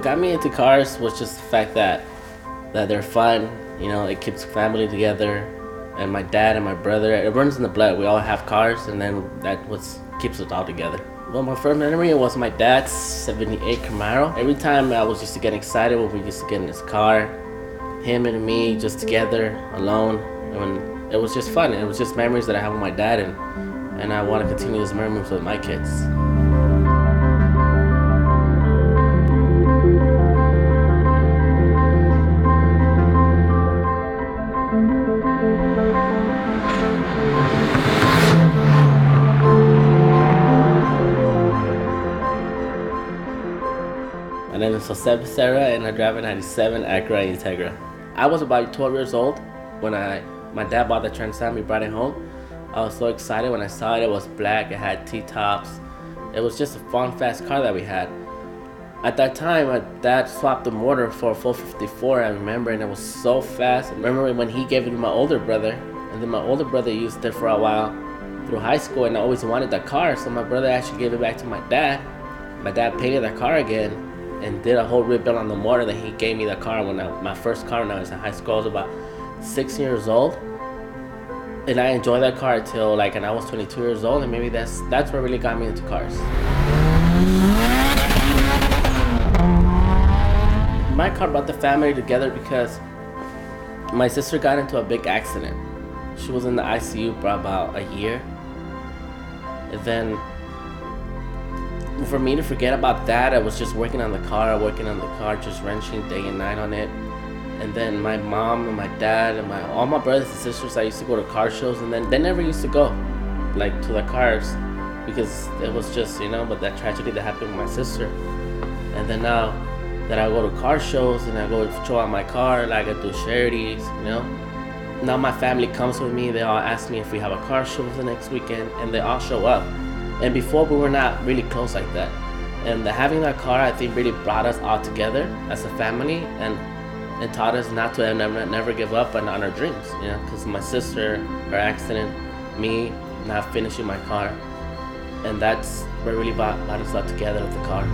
What got me into cars was just the fact that they're fun. You know, it keeps family together. And my dad and my brother, it runs in the blood. We all have cars, and then that what keeps us all together. Well, my first memory was my dad's 78 Camaro. Every time I was used to get excited when we used to get in his car, him and me just together, alone. And it was just fun. It was just memories that I have with my dad, and I want to continue those memories with my kids. My name is Becerra, and I drive a 97 Acura Integra. I was about 12 years old when my dad bought the Trans Am. We brought it home. I was so excited when I saw it. It was black, it had T-tops. It was just a fun, fast car that we had. At that time, my dad swapped the motor for a 454, I remember, and it was so fast. I remember when he gave it to my older brother, and then my older brother used it for a while through high school, and I always wanted that car, so my brother actually gave it back to my dad. My dad painted that car again and did a whole rebuild on the motor. Then he gave me the car my first car when I was in high school. I was about 6 years old, and I enjoyed that car until and I was 22 years old, and maybe that's what really got me into cars. My car brought the family together because my sister got into a big accident. She was in the ICU for about a year, and then for me to forget about that, I was just working on the car, just wrenching day and night on it. And then my mom and my dad and all my brothers and sisters, I used to go to car shows, and then they never used to go to the cars because it was just, but that tragedy that happened with my sister. And then now that I go to car shows and I go to show out my car, I do charities, Now my family comes with me. They all ask me if we have a car show the next weekend, and they all show up. And before, we were not really close like that. And having that car, I think, really brought us all together as a family, and taught us not to never give up on our dreams, because my sister, her accident, me not finishing my car, and that's what really brought us all together with the car.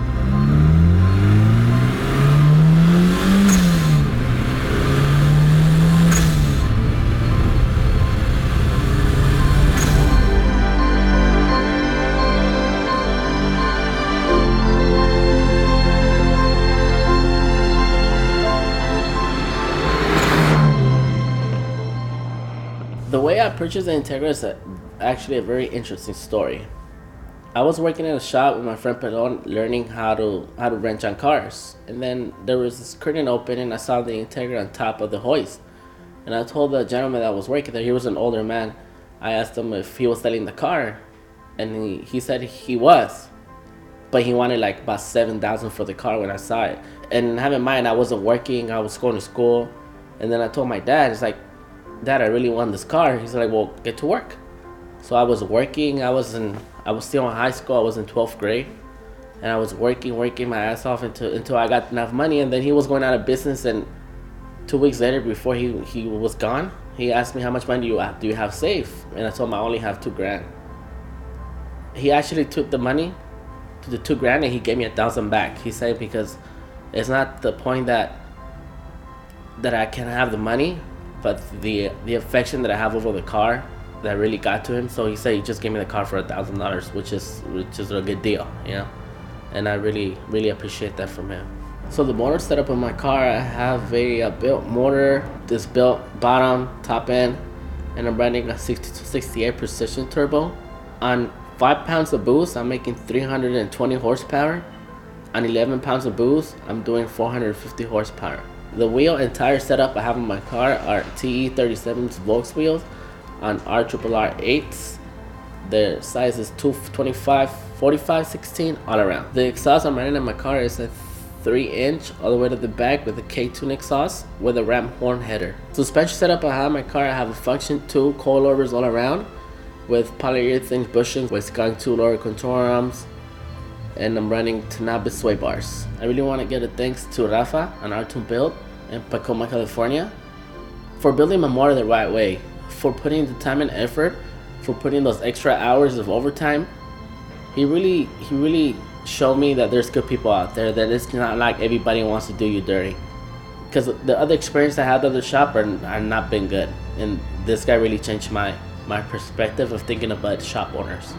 The way I purchased the Integra is actually a very interesting story. I was working in a shop with my friend Pelon, learning how to wrench on cars, and then there was this curtain open, and I saw the Integra on top of the hoist. And I told the gentleman that was working there, he was an older man. I asked him if he was selling the car, and he said he was, but he wanted about $7,000 for the car when I saw it. And have in mind, I wasn't working, I was going to school, and then I told my dad, it's like, Dad, I really want this car. He's like, well, get to work. So I was working. I was still in high school. I was in 12th grade, and I was working my ass off until I got enough money. And then he was going out of business. And 2 weeks later, before he was gone, he asked me, how much money do you have saved? And I told him I only have $2,000. He actually took the money to the $2,000, and he gave me $1,000 back. He said, because it's not the point that I can have the money, but the affection that I have over the car that really got to him. So he said he just gave me the car for $1,000, which is a good deal, And I really, really appreciate that from him. So the motor setup in my car, I have a built motor, this built bottom, top end, and I'm running a 68 precision turbo. On 5 pounds of boost, I'm making 320 horsepower. On 11 pounds of boost, I'm doing 450 horsepower. The wheel and tire setup I have in my car are TE37's Volks wheels on RRR 8s. The size is 225, 45, 16 all around. The exhaust I'm running in my car is a 3-inch all the way to the back with a K-tune exhaust with a ram horn header. Suspension setup I have in my car, I have a function 2 coilovers all around with polyurethane bushings with skunk 2 lower control arms, and I'm running Tanabe sway bars. I really want to give a thanks to Rafa on R2 Build in Tacoma, California, for building my motor the right way, for putting the time and effort, for putting those extra hours of overtime. He really show me that there's good people out there, that it's not like everybody wants to do you dirty. Because the other experience I had at the shop are not been good, and this guy really changed my perspective of thinking about shop owners.